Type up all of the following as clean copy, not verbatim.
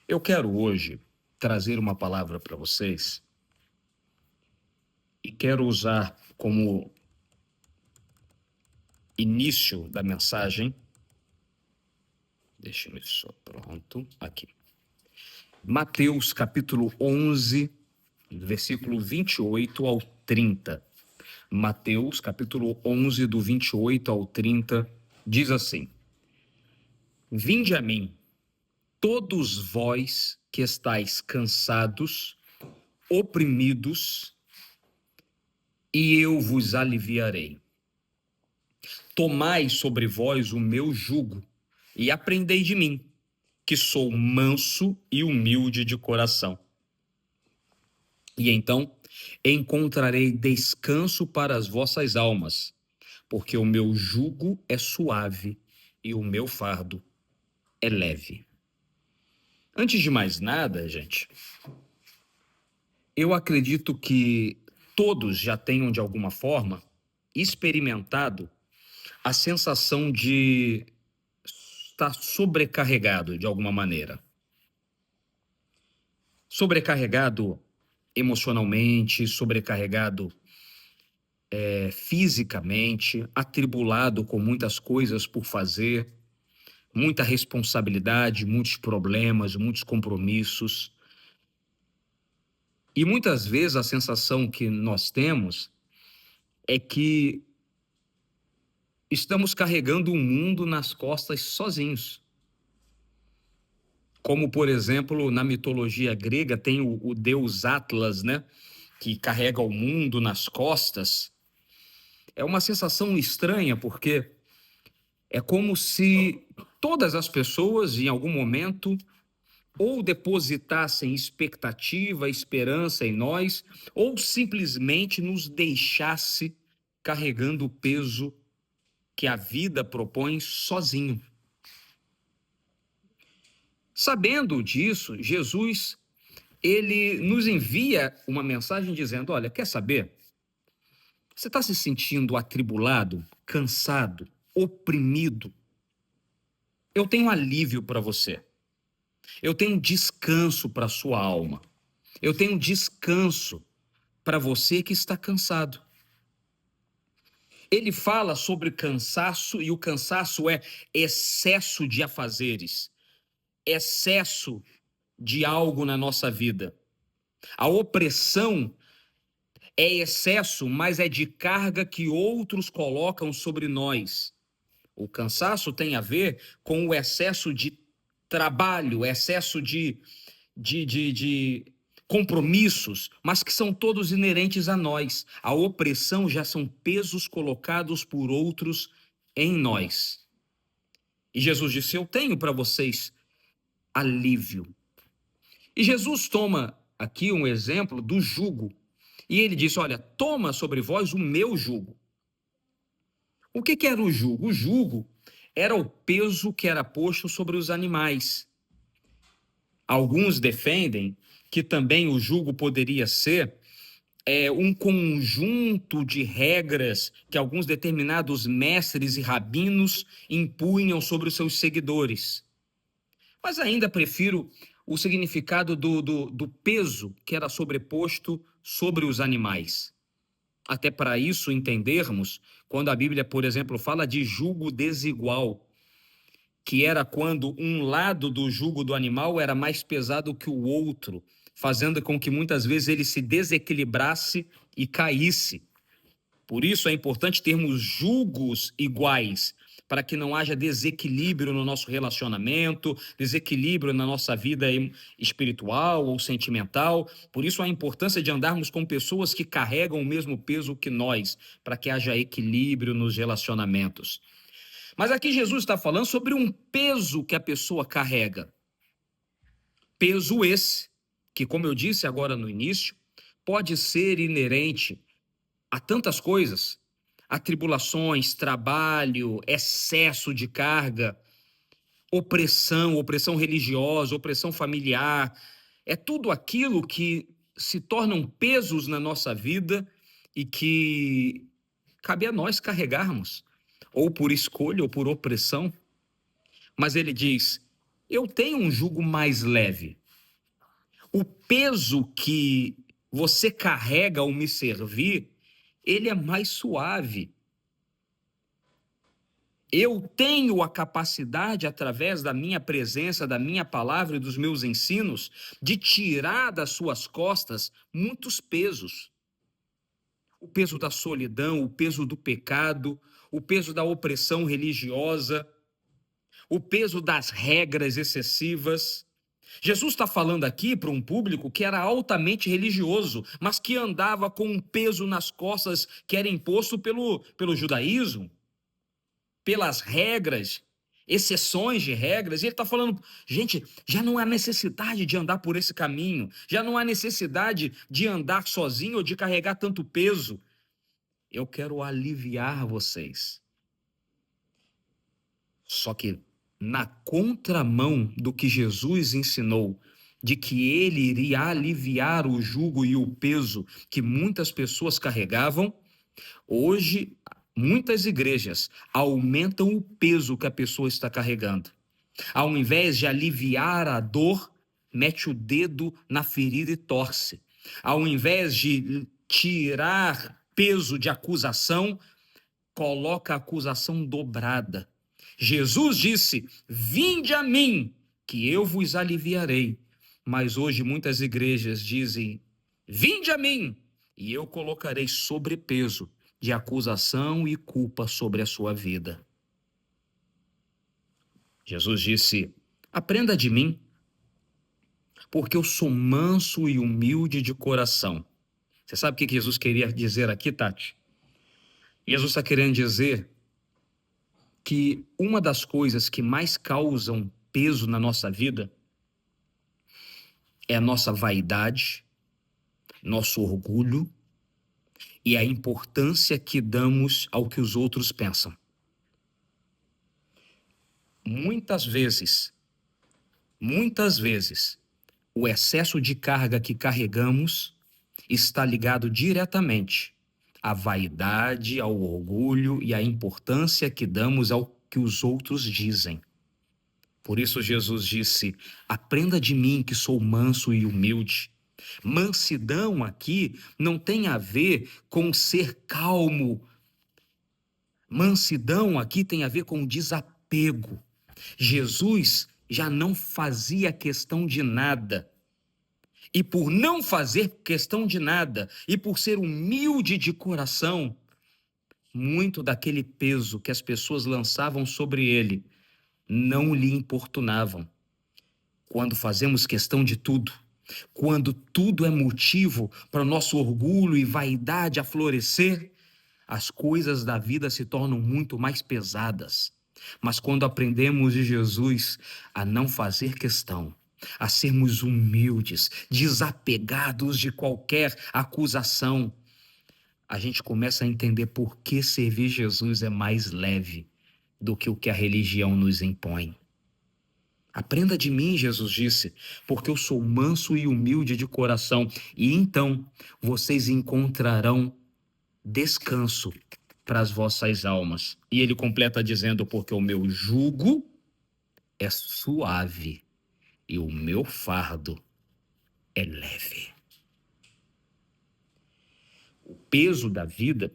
Eu quero hoje trazer uma palavra para vocês e quero usar como início da mensagem. Deixa-me só, pronto, aqui. Mateus capítulo 11, versículo 28 ao 30. Mateus capítulo 11, do 28 ao 30, diz assim: Vinde a mim, todos vós que estáis cansados, oprimidos, e eu vos aliviarei. Tomai sobre vós o meu jugo e aprendei de mim, que sou manso e humilde de coração. E então encontrarei descanso para as vossas almas, porque o meu jugo é suave e o meu fardo é leve. Antes de mais nada, gente, eu acredito que todos já tenham, de alguma forma, experimentado a sensação de estar sobrecarregado de alguma maneira. Sobrecarregado emocionalmente, sobrecarregado fisicamente, atribulado com muitas coisas por fazer, muita responsabilidade, muitos problemas, muitos compromissos. E muitas vezes a sensação que nós temos é que estamos carregando o mundo nas costas sozinhos. Como, por exemplo, na mitologia grega tem o deus Atlas, né? Que carrega o mundo nas costas. É uma sensação estranha, porque é como se todas as pessoas, em algum momento, ou depositassem expectativa, esperança em nós, ou simplesmente nos deixasse carregando o peso que a vida propõe sozinho. Sabendo disso, Jesus, ele nos envia uma mensagem dizendo: olha, quer saber? Você está se sentindo atribulado, cansado, oprimido? Eu tenho alívio para você. Eu tenho descanso para a sua alma. Eu tenho descanso para você que está cansado. Ele fala sobre cansaço, e o cansaço é excesso de afazeres, excesso de algo na nossa vida. A opressão é excesso, mas é de carga que outros colocam sobre nós. O cansaço tem a ver com o excesso de trabalho, excesso de compromissos, mas que são todos inerentes a nós. A opressão já são pesos colocados por outros em nós. E Jesus disse: eu tenho para vocês alívio. E Jesus toma aqui um exemplo do jugo. E ele diz: olha, toma sobre vós o meu jugo. O que era o jugo? O jugo era o peso que era posto sobre os animais. Alguns defendem que também o jugo poderia ser um conjunto de regras que alguns determinados mestres e rabinos impunham sobre os seus seguidores. Mas ainda prefiro o significado do peso que era sobreposto sobre os animais. Até para isso entendermos, quando a Bíblia, por exemplo, fala de jugo desigual, que era quando um lado do jugo do animal era mais pesado que o outro, fazendo com que muitas vezes ele se desequilibrasse e caísse. Por isso é importante termos jugos iguais, para que não haja desequilíbrio no nosso relacionamento, desequilíbrio na nossa vida espiritual ou sentimental. Por isso a importância de andarmos com pessoas que carregam o mesmo peso que nós, para que haja equilíbrio nos relacionamentos. Mas aqui Jesus está falando sobre um peso que a pessoa carrega. Peso esse, que, como eu disse agora no início, pode ser inerente a tantas coisas: atribulações, trabalho, excesso de carga, opressão religiosa, opressão familiar. É tudo aquilo que se tornam pesos na nossa vida e que cabe a nós carregarmos, ou por escolha ou por opressão. Mas ele diz: eu tenho um jugo mais leve. O peso que você carrega ao me servir, ele é mais suave. Eu tenho a capacidade, através da minha presença, da minha palavra e dos meus ensinos, de tirar das suas costas muitos pesos. O peso da solidão, o peso do pecado, o peso da opressão religiosa, o peso das regras excessivas. Jesus está falando aqui para um público que era altamente religioso, mas que andava com um peso nas costas que era imposto pelo judaísmo, pelas regras, exceções de regras. E ele está falando, gente, já não há necessidade de andar por esse caminho, já não há necessidade de andar sozinho ou de carregar tanto peso. Eu quero aliviar vocês. Só que na contramão do que Jesus ensinou, de que ele iria aliviar o jugo e o peso que muitas pessoas carregavam, hoje muitas igrejas aumentam o peso que a pessoa está carregando. Ao invés de aliviar a dor, mete o dedo na ferida e torce. Ao invés de tirar peso de acusação, coloca a acusação dobrada. Jesus disse: vinde a mim, que eu vos aliviarei. Mas hoje muitas igrejas dizem: vinde a mim, e eu colocarei sobrepeso de acusação e culpa sobre a sua vida. Jesus disse: aprenda de mim, porque eu sou manso e humilde de coração. Você sabe o que Jesus queria dizer aqui, Tati? Jesus está querendo dizer que uma das coisas que mais causam peso na nossa vida é a nossa vaidade, nosso orgulho e a importância que damos ao que os outros pensam. Muitas vezes, o excesso de carga que carregamos está ligado diretamente à vaidade, ao orgulho e à importância que damos ao que os outros dizem. Por isso Jesus disse: aprenda de mim que sou manso e humilde. Mansidão aqui não tem a ver com ser calmo. Mansidão aqui tem a ver com desapego. Jesus já não fazia questão de nada. E por não fazer questão de nada, e por ser humilde de coração, muito daquele peso que as pessoas lançavam sobre ele não lhe importunavam. Quando fazemos questão de tudo, quando tudo é motivo para o nosso orgulho e vaidade a florescer, as coisas da vida se tornam muito mais pesadas. Mas quando aprendemos de Jesus a não fazer questão, a sermos humildes, desapegados de qualquer acusação, a gente começa a entender por que servir Jesus é mais leve do que o que a religião nos impõe. Aprenda de mim, Jesus disse, porque eu sou manso e humilde de coração, e então vocês encontrarão descanso para as vossas almas. E ele completa dizendo: porque o meu jugo é suave e o meu fardo é leve. O peso da vida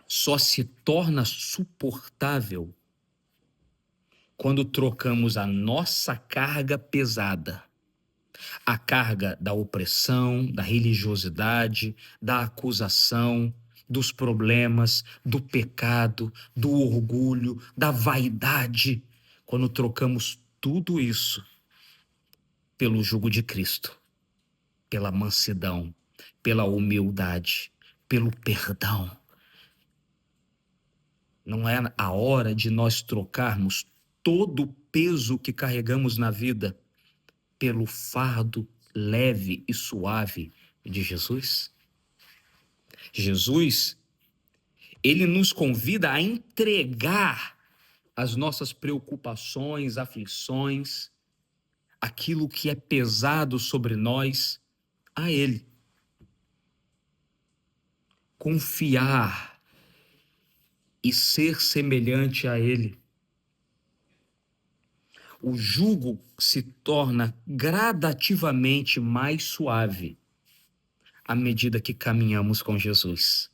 só se torna suportável quando trocamos a nossa carga pesada, a carga da opressão, da religiosidade, da acusação, dos problemas, do pecado, do orgulho, da vaidade, quando trocamos tudo isso pelo jugo de Cristo, pela mansidão, pela humildade, pelo perdão. Não é a hora de nós trocarmos todo o peso que carregamos na vida pelo fardo leve e suave de Jesus? Jesus, ele nos convida a entregar as nossas preocupações, aflições, aquilo que é pesado sobre nós, a ele. Confiar e ser semelhante a ele. O jugo se torna gradativamente mais suave à medida que caminhamos com Jesus.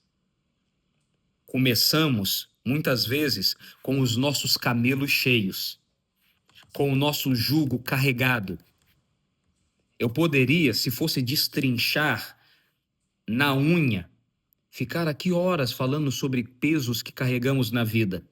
Começamos, muitas vezes, com os nossos camelos cheios, com o nosso jugo carregado. Eu poderia, se fosse destrinchar na unha, ficar aqui horas falando sobre pesos que carregamos na vida.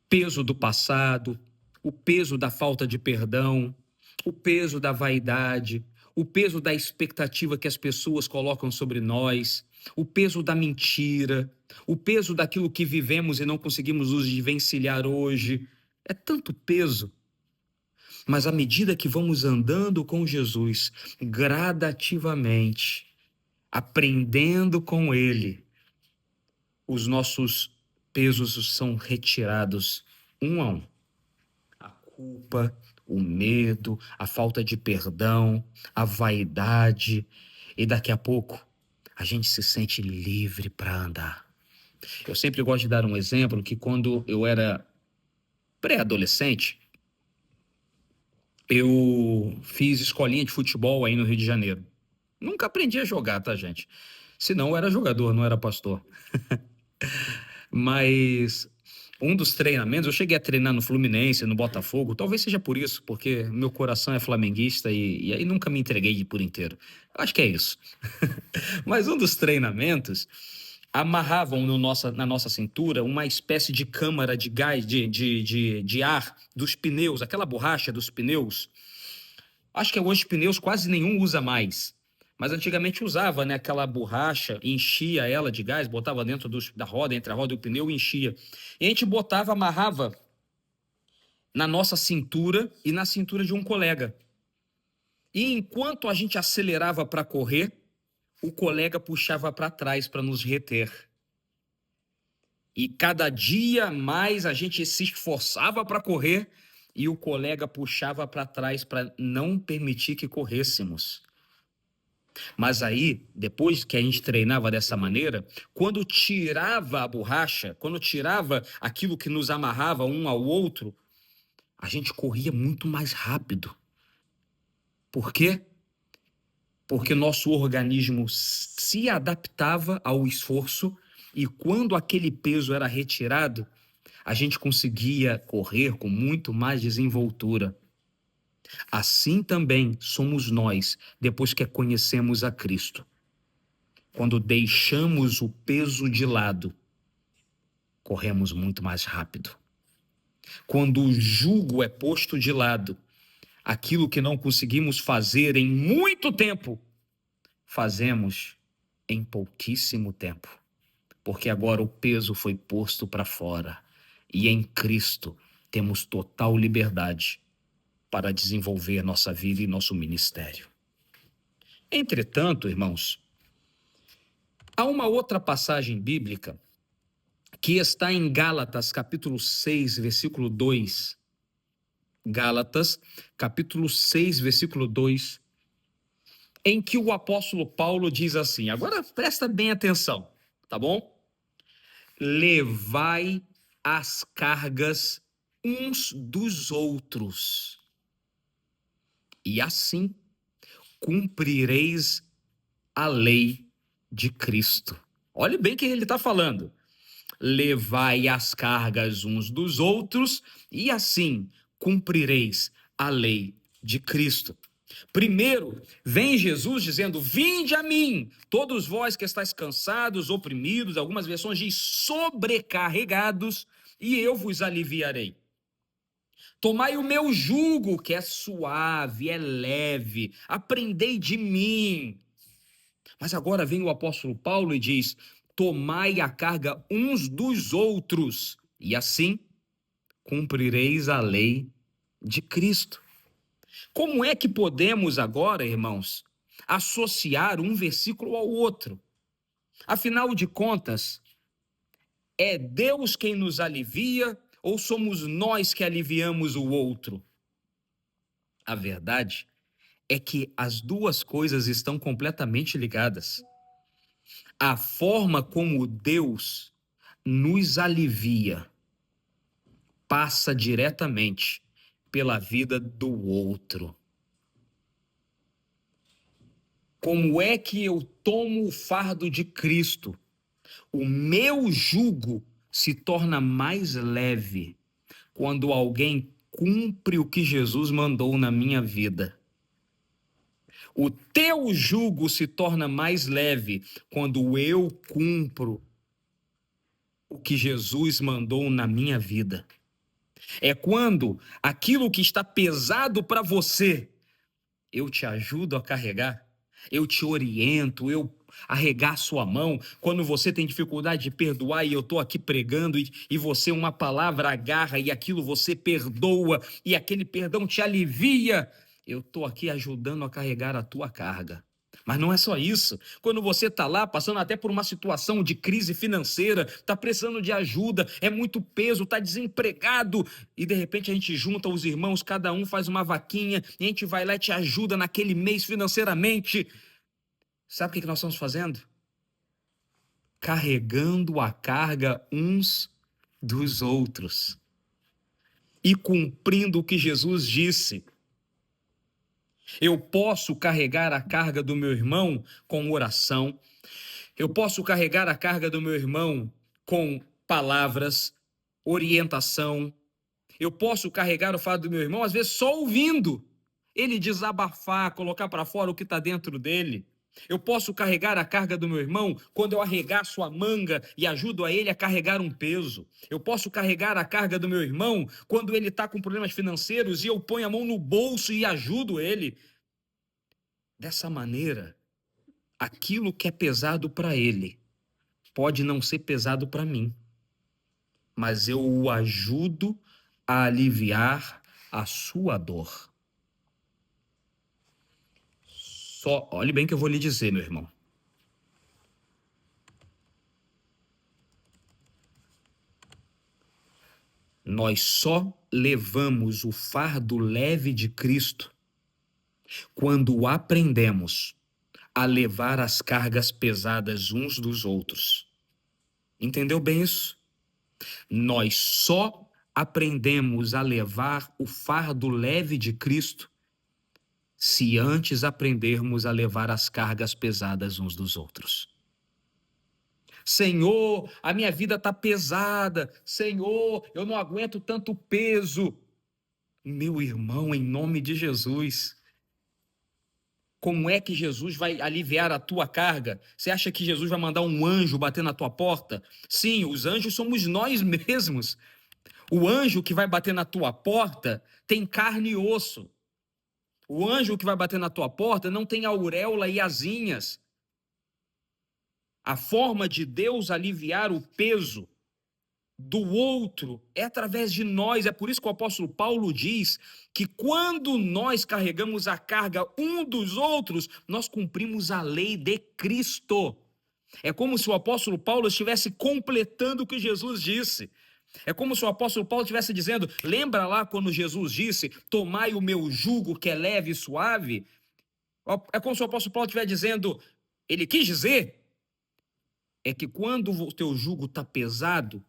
Peso do passado, o peso da falta de perdão, o peso da vaidade, o peso da expectativa que as pessoas colocam sobre nós, o peso da mentira, o peso daquilo que vivemos e não conseguimos nos desvencilhar hoje. É tanto peso. Mas à medida que vamos andando com Jesus, gradativamente, aprendendo com Ele, os nossos pesos são retirados um a um. A culpa, o medo, a falta de perdão, a vaidade, e daqui a pouco a gente se sente livre para andar. Eu sempre gosto de dar um exemplo que quando eu era pré-adolescente, eu fiz escolinha de futebol aí no Rio de Janeiro. Nunca aprendi a jogar, tá, gente? Senão eu era jogador, não era pastor. Mas um dos treinamentos, eu cheguei a treinar no Fluminense, no Botafogo, talvez seja por isso, porque meu coração é flamenguista e aí nunca me entreguei por inteiro. Eu acho que é isso. Mas um dos treinamentos amarravam na nossa cintura uma espécie de câmara de gás, de ar dos pneus, aquela borracha dos pneus. Acho que hoje pneus quase nenhum usa mais. Mas antigamente usava, né, aquela borracha, enchia ela de gás, botava dentro da roda, entre a roda e o pneu, e enchia. E a gente botava, amarrava na nossa cintura e na cintura de um colega. E enquanto a gente acelerava para correr, o colega puxava para trás para nos reter. E cada dia mais a gente se esforçava para correr e o colega puxava para trás para não permitir que corrêssemos. Mas aí, depois que a gente treinava dessa maneira, quando tirava a borracha, quando tirava aquilo que nos amarrava um ao outro, a gente corria muito mais rápido. Por quê? Porque nosso organismo se adaptava ao esforço e quando aquele peso era retirado, a gente conseguia correr com muito mais desenvoltura. Assim também somos nós, depois que conhecemos a Cristo. Quando deixamos o peso de lado, corremos muito mais rápido. Quando o jugo é posto de lado, aquilo que não conseguimos fazer em muito tempo, fazemos em pouquíssimo tempo. Porque agora o peso foi posto para fora. E em Cristo temos total liberdade para desenvolver nossa vida e nosso ministério. Entretanto, irmãos, há uma outra passagem bíblica que está em Gálatas, capítulo 6, versículo 2. Gálatas, capítulo 6, versículo 2, em que o apóstolo Paulo diz assim, agora presta bem atenção, tá bom? Levai as cargas uns dos outros, e assim cumprireis a lei de Cristo. Olhe bem quem ele está falando. Levai as cargas uns dos outros, e assim cumprireis a lei de Cristo. Primeiro, vem Jesus dizendo, vinde a mim, todos vós que estáis cansados, oprimidos, algumas versões diz sobrecarregados, e eu vos aliviarei. Tomai o meu jugo, que é suave, é leve, aprendei de mim. Mas agora vem o apóstolo Paulo e diz, tomai a carga uns dos outros, e assim cumprireis a lei de Cristo. Como é que podemos agora, irmãos, associar um versículo ao outro? Afinal de contas, é Deus quem nos alivia ou somos nós que aliviamos o outro? A verdade é que as duas coisas estão completamente ligadas. A forma como Deus nos alivia passa diretamente pela vida do outro. Como é que eu tomo o fardo de Cristo? O meu jugo se torna mais leve quando alguém cumpre o que Jesus mandou na minha vida. O teu jugo se torna mais leve quando eu cumpro o que Jesus mandou na minha vida. É quando aquilo que está pesado para você, eu te ajudo a carregar, eu te oriento, eu arregaço a mão. Quando você tem dificuldade de perdoar e eu estou aqui pregando e você uma palavra agarra e aquilo você perdoa e aquele perdão te alivia, eu estou aqui ajudando a carregar a tua carga. Mas não é só isso. Quando você está lá passando até por uma situação de crise financeira, está precisando de ajuda, é muito peso, está desempregado, e de repente a gente junta os irmãos, cada um faz uma vaquinha, e a gente vai lá e te ajuda naquele mês financeiramente. Sabe o que nós estamos fazendo? Carregando a carga uns dos outros e cumprindo o que Jesus disse. Eu posso carregar a carga do meu irmão com oração, eu posso carregar a carga do meu irmão com palavras, orientação, eu posso carregar o fardo do meu irmão, às vezes só ouvindo ele desabafar, colocar para fora o que está dentro dele. Eu posso carregar a carga do meu irmão quando eu arregaço a manga e ajudo a ele a carregar um peso. Eu posso carregar a carga do meu irmão quando ele está com problemas financeiros e eu ponho a mão no bolso e ajudo ele. Dessa maneira, aquilo que é pesado para ele pode não ser pesado para mim, mas eu o ajudo a aliviar a sua dor. Só olhe bem o que eu vou lhe dizer, meu irmão. Nós só levamos o fardo leve de Cristo quando aprendemos a levar as cargas pesadas uns dos outros. Entendeu bem isso? Nós só aprendemos a levar o fardo leve de Cristo se antes aprendermos a levar as cargas pesadas uns dos outros. Senhor, a minha vida está pesada. Senhor, eu não aguento tanto peso. Meu irmão, em nome de Jesus, como é que Jesus vai aliviar a tua carga? Você acha que Jesus vai mandar um anjo bater na tua porta? Sim, os anjos somos nós mesmos. O anjo que vai bater na tua porta tem carne e osso. O anjo que vai bater na tua porta não tem auréola e asinhas. A forma de Deus aliviar o peso do outro é através de nós. É por isso que o apóstolo Paulo diz que quando nós carregamos a carga um dos outros, nós cumprimos a lei de Cristo. É como se o apóstolo Paulo estivesse completando o que Jesus disse. É como se o apóstolo Paulo estivesse dizendo, lembra lá quando Jesus disse, tomai o meu jugo que é leve e suave? É como se o apóstolo Paulo estivesse dizendo, ele quis dizer, é que quando o teu jugo está pesado,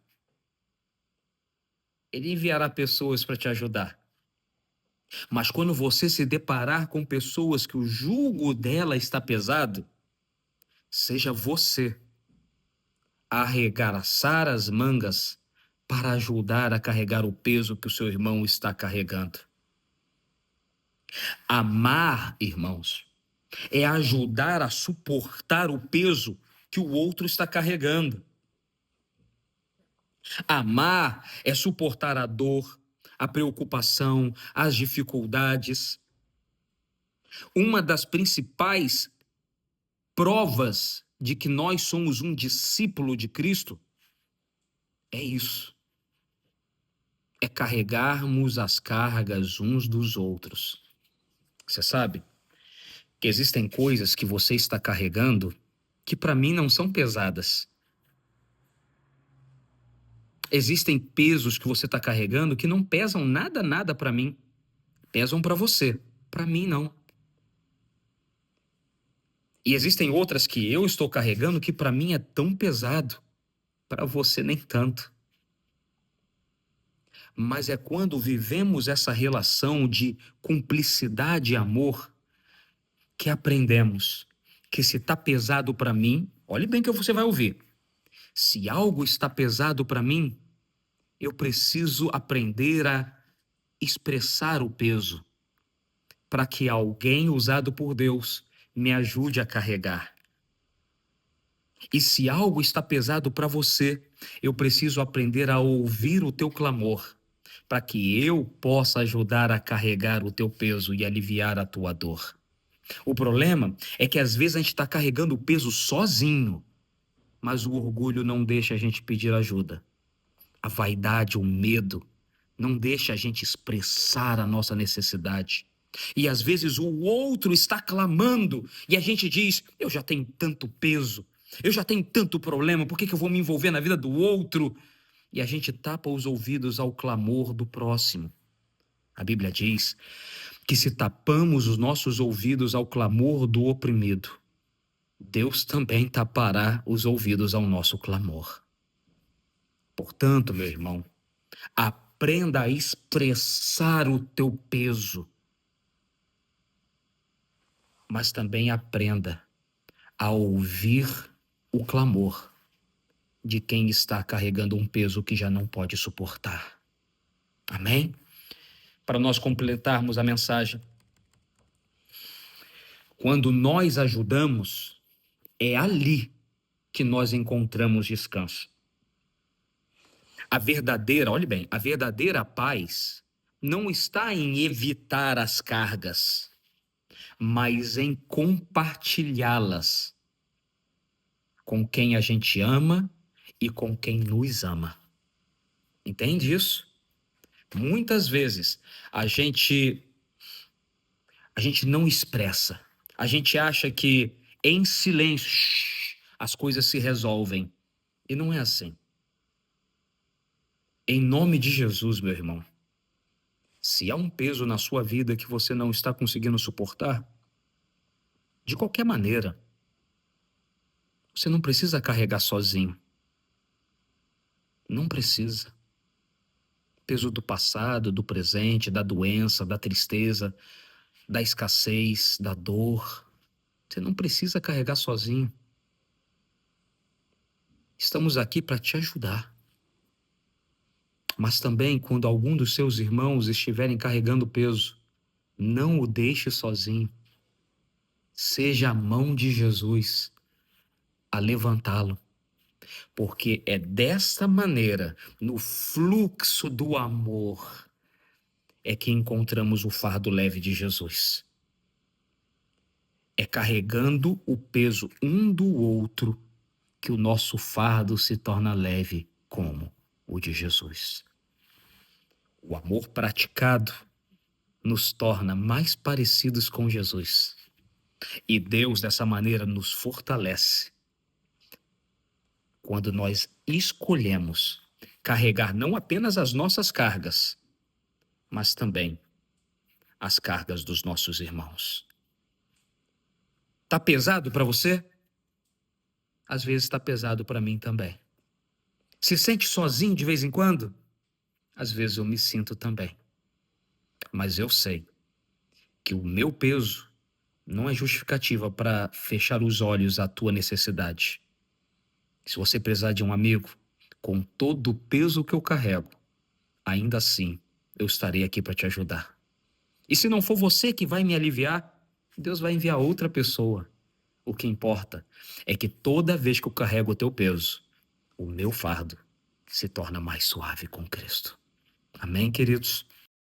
ele enviará pessoas para te ajudar. Mas quando você se deparar com pessoas que o jugo dela está pesado, seja você a arregaçar as mangas para ajudar a carregar o peso que o seu irmão está carregando. Amar, irmãos, é ajudar a suportar o peso que o outro está carregando. Amar é suportar a dor, a preocupação, as dificuldades. Uma das principais provas de que nós somos um discípulo de Cristo é isso. É carregarmos as cargas uns dos outros. Você sabe que existem coisas que você está carregando que para mim não são pesadas. Existem pesos que você está carregando que não pesam nada para mim. Pesam para você, para mim não. E existem outras que eu estou carregando que para mim é tão pesado, para você nem tanto. mas é quando vivemos essa relação de cumplicidade e amor que aprendemos que se está pesado para mim, olhe bem que você vai ouvir. Se algo está pesado para mim, eu preciso aprender a expressar o peso para que alguém usado por Deus me ajude a carregar. E se algo está pesado para você, eu preciso aprender a ouvir o teu clamor, para que eu possa ajudar a carregar o teu peso e aliviar a tua dor. O problema é que às vezes a gente está carregando o peso sozinho, mas o orgulho não deixa a gente pedir ajuda. A vaidade, o medo, não deixa a gente expressar a nossa necessidade. E às vezes o outro está clamando e a gente diz: eu já tenho tanto peso, eu já tenho tanto problema, por que eu vou me envolver na vida do outro? E a gente tapa os ouvidos ao clamor do próximo. A Bíblia diz que se tapamos os nossos ouvidos ao clamor do oprimido, Deus também tapará os ouvidos ao nosso clamor. Portanto, meu irmão, aprenda a expressar o teu peso, mas também aprenda a ouvir o clamor de quem está carregando um peso que já não pode suportar. Amém? Para nós completarmos a mensagem, quando nós ajudamos, é ali que nós encontramos descanso. Olhe bem, a verdadeira paz não está em evitar as cargas, mas em compartilhá-las com quem a gente ama e com quem nos ama. Entende isso? Muitas vezes a gente não expressa. A gente acha que em silêncio as coisas se resolvem. E não é assim. Em nome de Jesus, meu irmão, se há um peso na sua vida que você não está conseguindo suportar, de qualquer maneira, você não precisa carregar sozinho. Não precisa. Peso do passado, do presente, da doença, da tristeza, da escassez, da dor. Você não precisa carregar sozinho. Estamos aqui para te ajudar. Mas também, quando algum dos seus irmãos estiverem carregando peso, não o deixe sozinho. Seja a mão de Jesus a levantá-lo. Porque é desta maneira, no fluxo do amor, é que encontramos o fardo leve de Jesus. É carregando o peso um do outro que o nosso fardo se torna leve como o de Jesus. O amor praticado nos torna mais parecidos com Jesus. E Deus, dessa maneira, nos fortalece quando nós escolhemos carregar não apenas as nossas cargas, mas também as cargas dos nossos irmãos. Tá pesado para você? Às vezes está pesado para mim também. Se sente sozinho de vez em quando? Às vezes eu me sinto também. Mas eu sei que o meu peso não é justificativa para fechar os olhos à tua necessidade. Se você precisar de um amigo, com todo o peso que eu carrego, ainda assim eu estarei aqui para te ajudar. E se não for você que vai me aliviar, Deus vai enviar outra pessoa. O que importa é que toda vez que eu carrego o teu peso, o meu fardo se torna mais suave com Cristo. Amém, queridos?